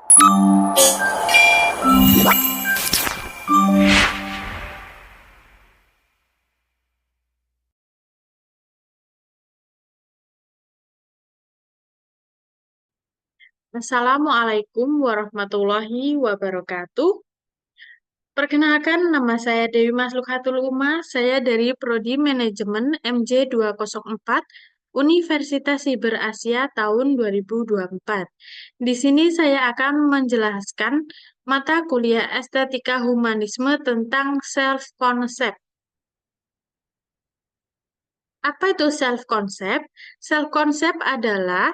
Assalamualaikum warahmatullahi wabarakatuh. Perkenalkan, nama saya Dewi Maslukhatul Uma. Saya dari Prodi Manajemen MJ 204 Universitas Siber Asia tahun 2024. Di sini saya akan menjelaskan mata kuliah Estetika Humanisme tentang self-concept. Apa itu self-concept? Self-concept adalah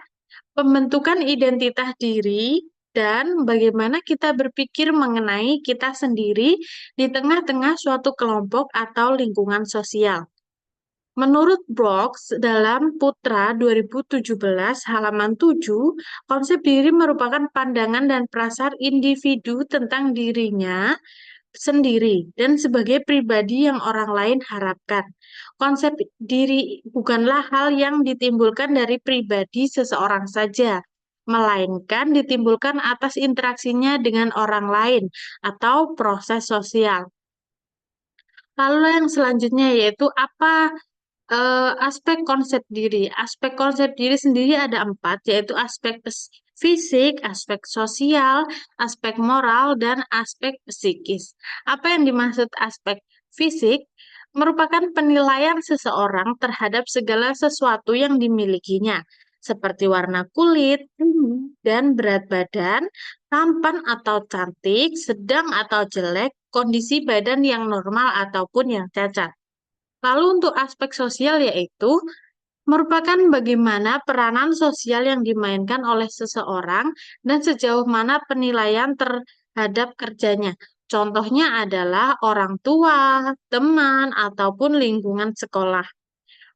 pembentukan identitas diri dan bagaimana kita berpikir mengenai kita sendiri di tengah-tengah suatu kelompok atau lingkungan sosial. Menurut Brooks dalam Putra 2017 halaman 7, konsep diri merupakan pandangan dan perasaan individu tentang dirinya sendiri dan sebagai pribadi yang orang lain harapkan. Konsep diri bukanlah hal yang ditimbulkan dari pribadi seseorang saja, melainkan ditimbulkan atas interaksinya dengan orang lain atau proses sosial. Lalu yang selanjutnya yaitu apa aspek konsep diri. Aspek konsep diri sendiri ada empat, yaitu aspek fisik, aspek sosial, aspek moral, dan aspek psikis. Apa yang dimaksud aspek fisik? Merupakan penilaian seseorang terhadap segala sesuatu yang dimilikinya, seperti warna kulit, dan berat badan, tampan atau cantik, sedang atau jelek, kondisi badan yang normal ataupun yang cacat. Lalu untuk aspek sosial yaitu merupakan bagaimana peranan sosial yang dimainkan oleh seseorang dan sejauh mana penilaian terhadap kerjanya. Contohnya adalah orang tua, teman, ataupun lingkungan sekolah.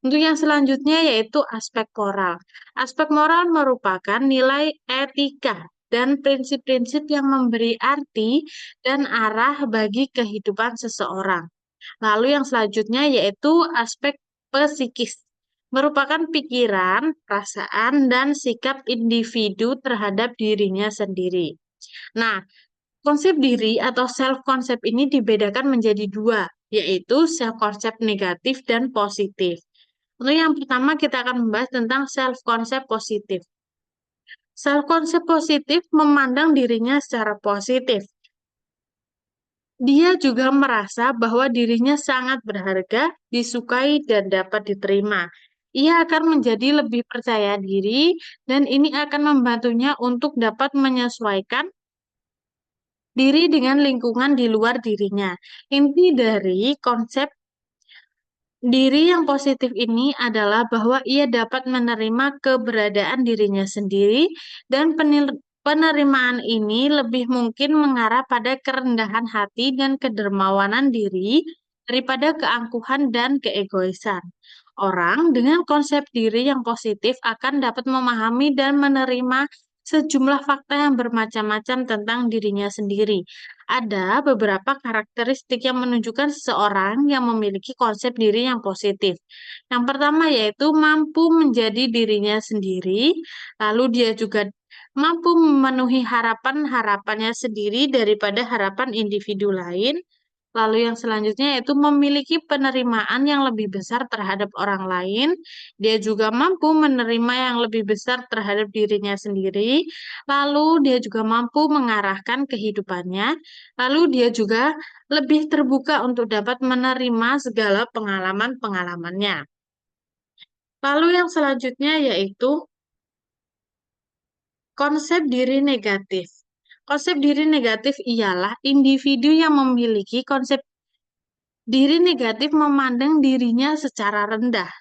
Untuk yang selanjutnya yaitu aspek moral. Aspek moral merupakan nilai etika dan prinsip-prinsip yang memberi arti dan arah bagi kehidupan seseorang. Lalu yang selanjutnya yaitu aspek psikis, merupakan pikiran, perasaan, dan sikap individu terhadap dirinya sendiri. Nah, konsep diri atau self-concept ini dibedakan menjadi dua, yaitu self-concept negatif dan positif. Untuk yang pertama kita akan membahas tentang self-concept positif. Self-concept positif memandang dirinya secara positif. Dia juga merasa bahwa dirinya sangat berharga, disukai, dan dapat diterima. Ia akan menjadi lebih percaya diri, dan ini akan membantunya untuk dapat menyesuaikan diri dengan lingkungan di luar dirinya. Inti dari konsep diri yang positif ini adalah bahwa ia dapat menerima keberadaan dirinya sendiri, dan penerimaan ini lebih mungkin mengarah pada kerendahan hati dan kedermawanan diri daripada keangkuhan dan keegoisan. Orang dengan konsep diri yang positif akan dapat memahami dan menerima sejumlah fakta yang bermacam-macam tentang dirinya sendiri. Ada beberapa karakteristik yang menunjukkan seseorang yang memiliki konsep diri yang positif. Yang pertama yaitu mampu menjadi dirinya sendiri, lalu dia juga mampu memenuhi harapan-harapannya sendiri daripada harapan individu lain. Lalu yang selanjutnya yaitu memiliki penerimaan yang lebih besar terhadap orang lain. Dia juga mampu menerima yang lebih besar terhadap dirinya sendiri. Lalu dia juga mampu mengarahkan kehidupannya. Lalu dia juga lebih terbuka untuk dapat menerima segala pengalaman-pengalamannya. Lalu yang selanjutnya yaitu konsep diri negatif. Konsep diri negatif ialah individu yang memiliki konsep diri negatif memandang dirinya secara rendah.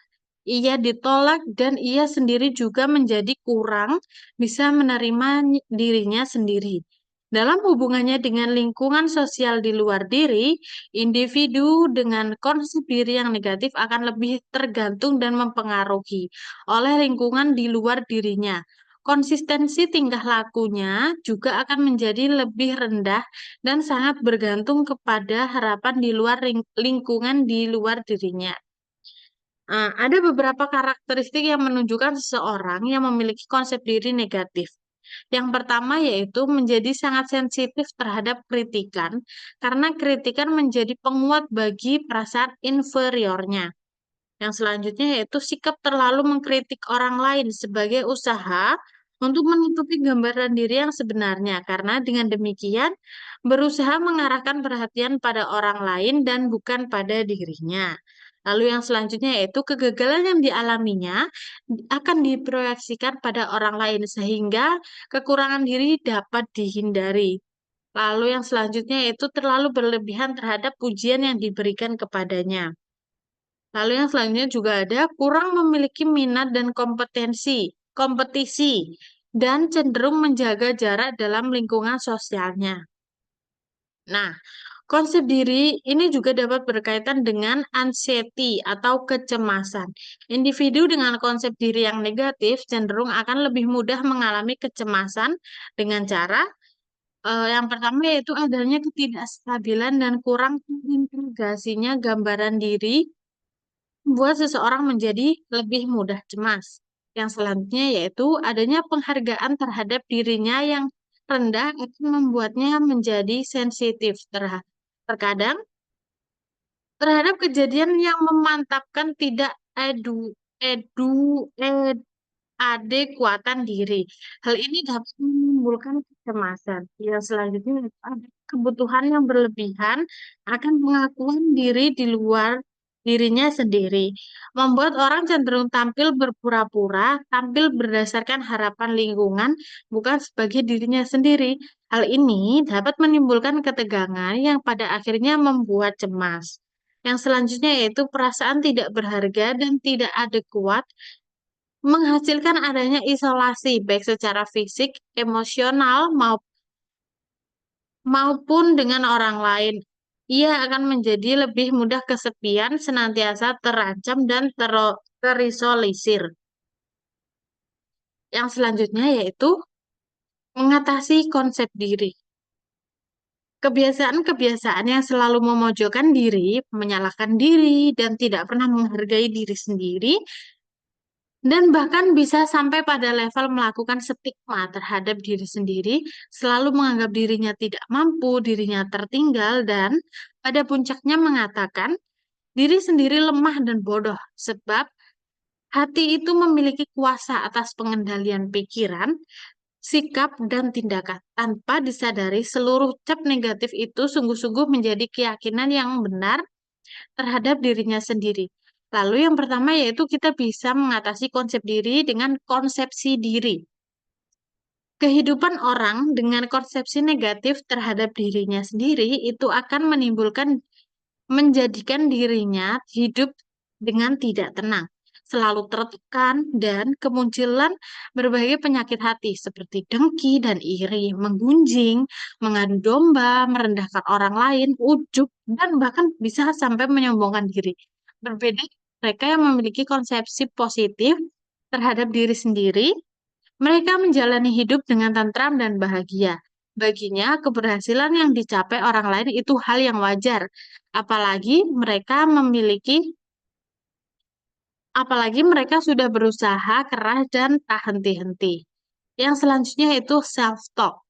Ia ditolak dan ia sendiri juga menjadi kurang bisa menerima dirinya sendiri. Dalam hubungannya dengan lingkungan sosial di luar diri, individu dengan konsep diri yang negatif akan lebih tergantung dan mempengaruhi oleh lingkungan di luar dirinya. Konsistensi tingkah lakunya juga akan menjadi lebih rendah dan sangat bergantung kepada harapan di luar lingkungan di luar dirinya. Ada beberapa karakteristik yang menunjukkan seseorang yang memiliki konsep diri negatif. Yang pertama yaitu menjadi sangat sensitif terhadap kritikan, karena kritikan menjadi penguat bagi perasaan inferiornya. Yang selanjutnya yaitu sikap terlalu mengkritik orang lain sebagai usaha untuk menutupi gambaran diri yang sebenarnya, karena dengan demikian berusaha mengarahkan perhatian pada orang lain dan bukan pada dirinya. Lalu yang selanjutnya yaitu kegagalan yang dialaminya akan diproyeksikan pada orang lain sehingga kekurangan diri dapat dihindari. Lalu yang selanjutnya yaitu terlalu berlebihan terhadap pujian yang diberikan kepadanya. Lalu yang selanjutnya juga ada kurang memiliki minat dan kompetisi, dan cenderung menjaga jarak dalam lingkungan sosialnya. Nah, konsep diri ini juga dapat berkaitan dengan anxiety atau kecemasan. Individu dengan konsep diri yang negatif cenderung akan lebih mudah mengalami kecemasan dengan cara yang pertama yaitu adanya ketidakstabilan dan kurang terintegrasinya gambaran diri membuat seseorang menjadi lebih mudah cemas. Yang selanjutnya yaitu adanya penghargaan terhadap dirinya yang rendah akan membuatnya menjadi sensitif terkadang terhadap kejadian yang memantapkan tidak edu edu ed adekuatan diri. Hal ini dapat menimbulkan kecemasan. Yang selanjutnya yaitu ada kebutuhan yang berlebihan akan pengakuan diri di luar dirinya sendiri, membuat orang cenderung tampil berpura-pura, tampil berdasarkan harapan lingkungan, bukan sebagai dirinya sendiri. Hal ini dapat menimbulkan ketegangan yang pada akhirnya membuat cemas. Yang selanjutnya yaitu perasaan tidak berharga dan tidak adekuat menghasilkan adanya isolasi baik secara fisik, emosional maupun dengan orang lain. Ia akan menjadi lebih mudah kesepian, senantiasa terancam dan terisolisir. Yang selanjutnya yaitu mengatasi konsep diri. Kebiasaan-kebiasaan yang selalu memojokkan diri, menyalahkan diri, dan tidak pernah menghargai diri sendiri dan bahkan bisa sampai pada level melakukan stigma terhadap diri sendiri, selalu menganggap dirinya tidak mampu, dirinya tertinggal, dan pada puncaknya mengatakan diri sendiri lemah dan bodoh, sebab hati itu memiliki kuasa atas pengendalian pikiran, sikap, dan tindakan. Tanpa disadari, seluruh cap negatif itu sungguh-sungguh menjadi keyakinan yang benar terhadap dirinya sendiri. Lalu yang pertama yaitu kita bisa mengatasi konsep diri dengan konsepsi diri. Kehidupan orang dengan konsepsi negatif terhadap dirinya sendiri itu akan menjadikan dirinya hidup dengan tidak tenang, selalu tertekan, dan kemunculan berbagai penyakit hati seperti dengki dan iri, menggunjing, mengadu domba, merendahkan orang lain, ujub, dan bahkan bisa sampai menyombongkan diri. Berbeda mereka yang memiliki konsepsi positif terhadap diri sendiri, mereka menjalani hidup dengan tentram dan bahagia. Baginya, keberhasilan yang dicapai orang lain itu hal yang wajar, apalagi mereka memiliki, apalagi mereka sudah berusaha keras dan tak henti-henti. Yang selanjutnya itu self-talk.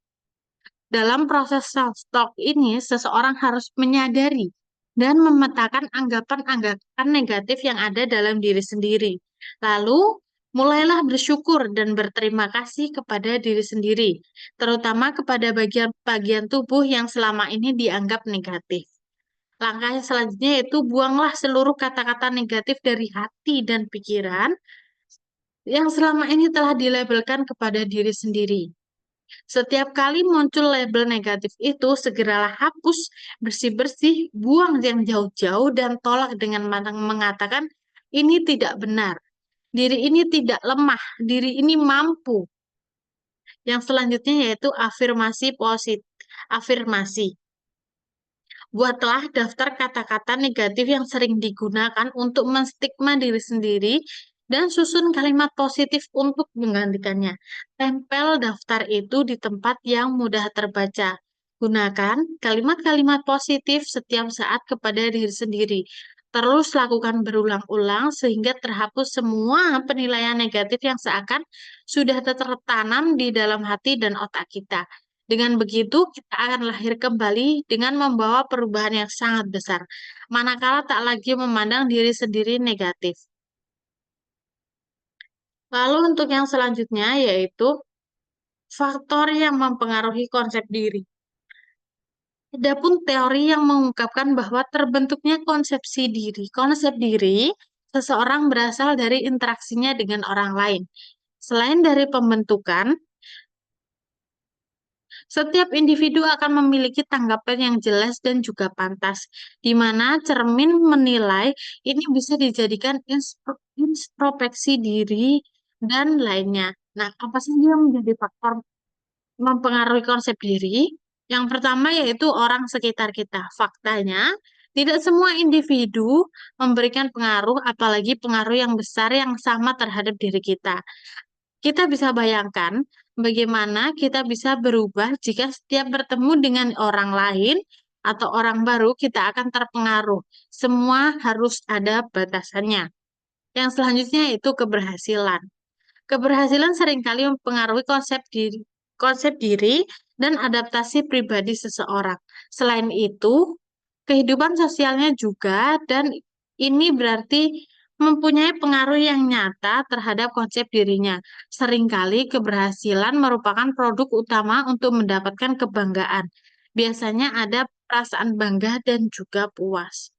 Dalam proses self-talk ini, seseorang harus menyadari dan memetakan anggapan-anggapan negatif yang ada dalam diri sendiri. Lalu, mulailah bersyukur dan berterima kasih kepada diri sendiri, terutama kepada bagian-bagian tubuh yang selama ini dianggap negatif. Langkah selanjutnya yaitu buanglah seluruh kata-kata negatif dari hati dan pikiran yang selama ini telah dilabelkan kepada diri sendiri. Setiap kali muncul label negatif itu, segeralah hapus, bersih-bersih, buang yang jauh-jauh, dan tolak dengan matang mengatakan, ini tidak benar. Diri ini tidak lemah, diri ini mampu. Yang selanjutnya yaitu afirmasi positif. Afirmasi. Buatlah daftar kata-kata negatif yang sering digunakan untuk menstigma diri sendiri dan susun kalimat positif untuk menggantikannya. Tempel daftar itu di tempat yang mudah terbaca. Gunakan kalimat-kalimat positif setiap saat kepada diri sendiri, terus lakukan berulang-ulang sehingga terhapus semua penilaian negatif yang seakan sudah tertanam di dalam hati dan otak kita. Dengan begitu, kita akan lahir kembali dengan membawa perubahan yang sangat besar, manakala tak lagi memandang diri sendiri negatif. Lalu untuk yang selanjutnya yaitu faktor yang mempengaruhi konsep diri. Ada pun teori yang mengungkapkan bahwa terbentuknya konsepsi diri. Konsep diri seseorang berasal dari interaksinya dengan orang lain. Selain dari pembentukan, setiap individu akan memiliki tanggapan yang jelas dan juga pantas, di mana cermin menilai ini bisa dijadikan introspeksi diri dan lainnya. Nah, apa saja yang menjadi faktor mempengaruhi konsep diri? Yang pertama yaitu orang sekitar kita. Faktanya, tidak semua individu memberikan pengaruh, apalagi pengaruh yang besar yang sama terhadap diri kita. Kita bisa bayangkan bagaimana kita bisa berubah jika setiap bertemu dengan orang lain atau orang baru kita akan terpengaruh. Semua harus ada batasannya. Yang selanjutnya yaitu keberhasilan. Keberhasilan seringkali mempengaruhi konsep diri dan adaptasi pribadi seseorang. Selain itu, kehidupan sosialnya juga, dan ini berarti mempunyai pengaruh yang nyata terhadap konsep dirinya. Seringkali keberhasilan merupakan produk utama untuk mendapatkan kebanggaan. Biasanya ada perasaan bangga dan juga puas.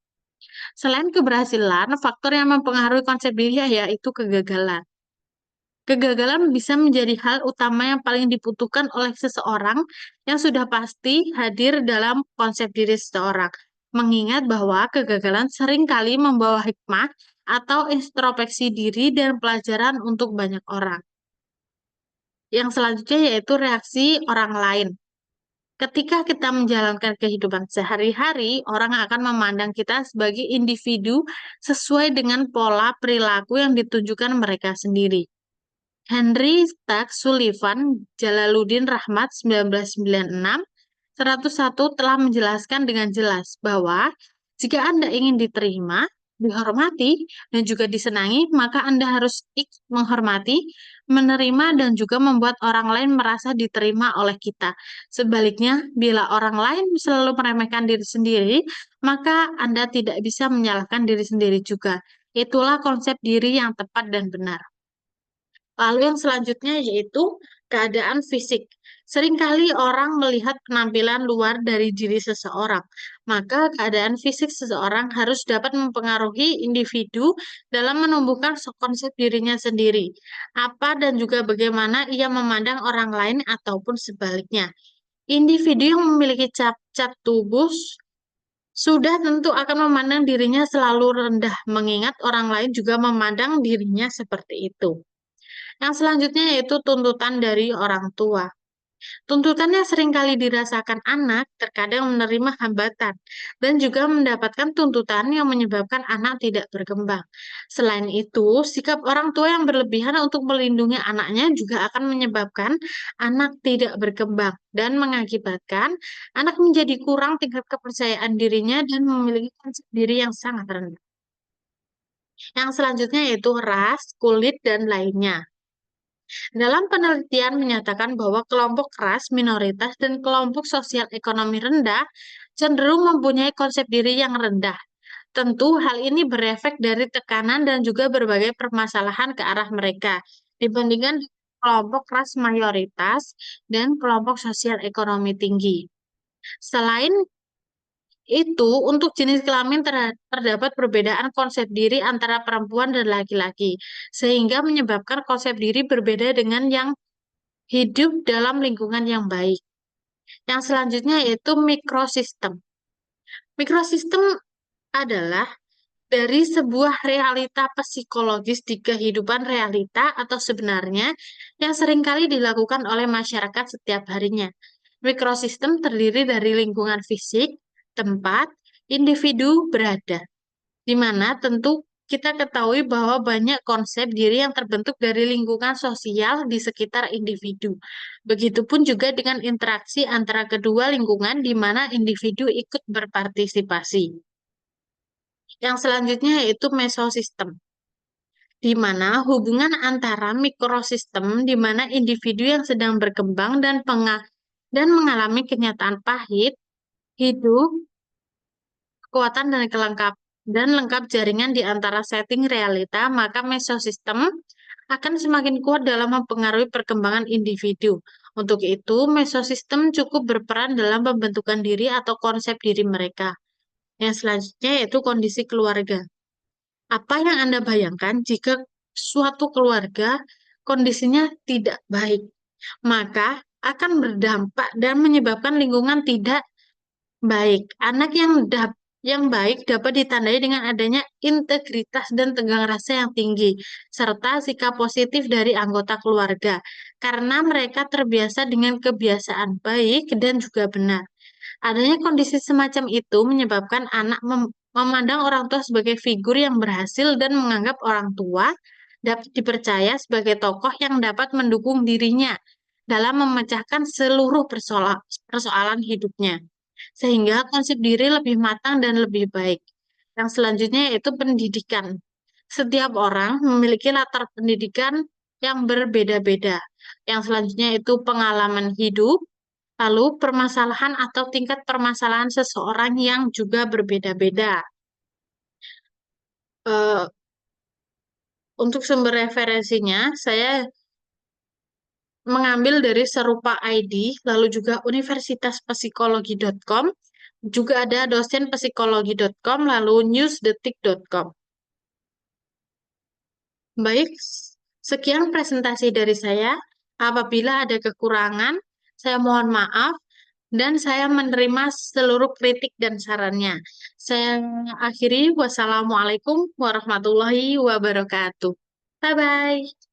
Selain keberhasilan, faktor yang mempengaruhi konsep diri yaitu kegagalan. Kegagalan bisa menjadi hal utama yang paling dibutuhkan oleh seseorang yang sudah pasti hadir dalam konsep diri seseorang. Mengingat bahwa kegagalan seringkali membawa hikmah atau introspeksi diri dan pelajaran untuk banyak orang. Yang selanjutnya yaitu reaksi orang lain. Ketika kita menjalankan kehidupan sehari-hari, orang akan memandang kita sebagai individu sesuai dengan pola perilaku yang ditunjukkan mereka sendiri. Henry Stack Sullivan, Jalaluddin Rahmat 1996, 101 telah menjelaskan dengan jelas bahwa jika Anda ingin diterima, dihormati, dan juga disenangi, maka Anda harus ikut menghormati, menerima, dan juga membuat orang lain merasa diterima oleh kita. Sebaliknya, bila orang lain selalu meremehkan diri sendiri, maka Anda tidak bisa menyalahkan diri sendiri juga. Itulah konsep diri yang tepat dan benar. Lalu yang selanjutnya yaitu keadaan fisik. Seringkali orang melihat penampilan luar dari diri seseorang, maka keadaan fisik seseorang harus dapat mempengaruhi individu dalam menumbuhkan konsep dirinya sendiri. Apa dan juga bagaimana ia memandang orang lain ataupun sebaliknya. Individu yang memiliki cap-cap tubuh sudah tentu akan memandang dirinya selalu rendah, mengingat orang lain juga memandang dirinya seperti itu. Yang selanjutnya yaitu tuntutan dari orang tua. Tuntutan yang seringkali dirasakan anak terkadang menerima hambatan dan juga mendapatkan tuntutan yang menyebabkan anak tidak berkembang. Selain itu, sikap orang tua yang berlebihan untuk melindungi anaknya juga akan menyebabkan anak tidak berkembang dan mengakibatkan anak menjadi kurang tingkat kepercayaan dirinya dan memiliki konsep diri yang sangat rendah. Yang selanjutnya yaitu ras, kulit, dan lainnya. Dalam penelitian menyatakan bahwa kelompok ras, minoritas, dan kelompok sosial ekonomi rendah cenderung mempunyai konsep diri yang rendah. Tentu hal ini berefek dari tekanan dan juga berbagai permasalahan ke arah mereka dibandingkan kelompok ras mayoritas dan kelompok sosial ekonomi tinggi. Selain itu, untuk jenis kelamin terdapat perbedaan konsep diri antara perempuan dan laki-laki, sehingga menyebabkan konsep diri berbeda dengan yang hidup dalam lingkungan yang baik. Yang selanjutnya yaitu mikrosistem. Mikrosistem adalah dari sebuah realita psikologis di kehidupan realita atau sebenarnya yang seringkali dilakukan oleh masyarakat setiap harinya. Mikrosistem terdiri dari lingkungan fisik, tempat, individu berada, di mana tentu kita ketahui bahwa banyak konsep diri yang terbentuk dari lingkungan sosial di sekitar individu. Begitupun juga dengan interaksi antara kedua lingkungan di mana individu ikut berpartisipasi. Yang selanjutnya yaitu mesosistem, di mana hubungan antara mikrosistem di mana individu yang sedang berkembang dan mengalami kenyataan pahit, hidup, kekuatan dan lengkap jaringan di antara setting realita, maka mesosistem akan semakin kuat dalam mempengaruhi perkembangan individu. Untuk itu, mesosistem cukup berperan dalam pembentukan diri atau konsep diri mereka. Yang selanjutnya yaitu kondisi keluarga. Apa yang Anda bayangkan jika suatu keluarga kondisinya tidak baik, maka akan berdampak dan menyebabkan lingkungan tidak baik. Anak yang baik dapat ditandai dengan adanya integritas dan tegang rasa yang tinggi, serta sikap positif dari anggota keluarga, karena mereka terbiasa dengan kebiasaan baik dan juga benar. Adanya kondisi semacam itu menyebabkan anak memandang orang tua sebagai figur yang berhasil dan menganggap orang tua dapat dipercaya sebagai tokoh yang dapat mendukung dirinya dalam memecahkan seluruh persoalan hidupnya. Sehingga konsep diri lebih matang dan lebih baik. Yang selanjutnya yaitu pendidikan. Setiap orang memiliki latar pendidikan yang berbeda-beda. Yang selanjutnya itu pengalaman hidup, lalu permasalahan atau tingkat permasalahan seseorang yang juga berbeda-beda. Eh, untuk sumber referensinya, saya mengambil dari Serupa ID, lalu juga universitaspsikologi.com, juga ada dosenpsikologi.com, lalu newsdetik.com. Baik, sekian presentasi dari saya. Apabila ada kekurangan, saya mohon maaf dan saya menerima seluruh kritik dan sarannya. Saya akhiri, wassalamualaikum warahmatullahi wabarakatuh. Bye-bye.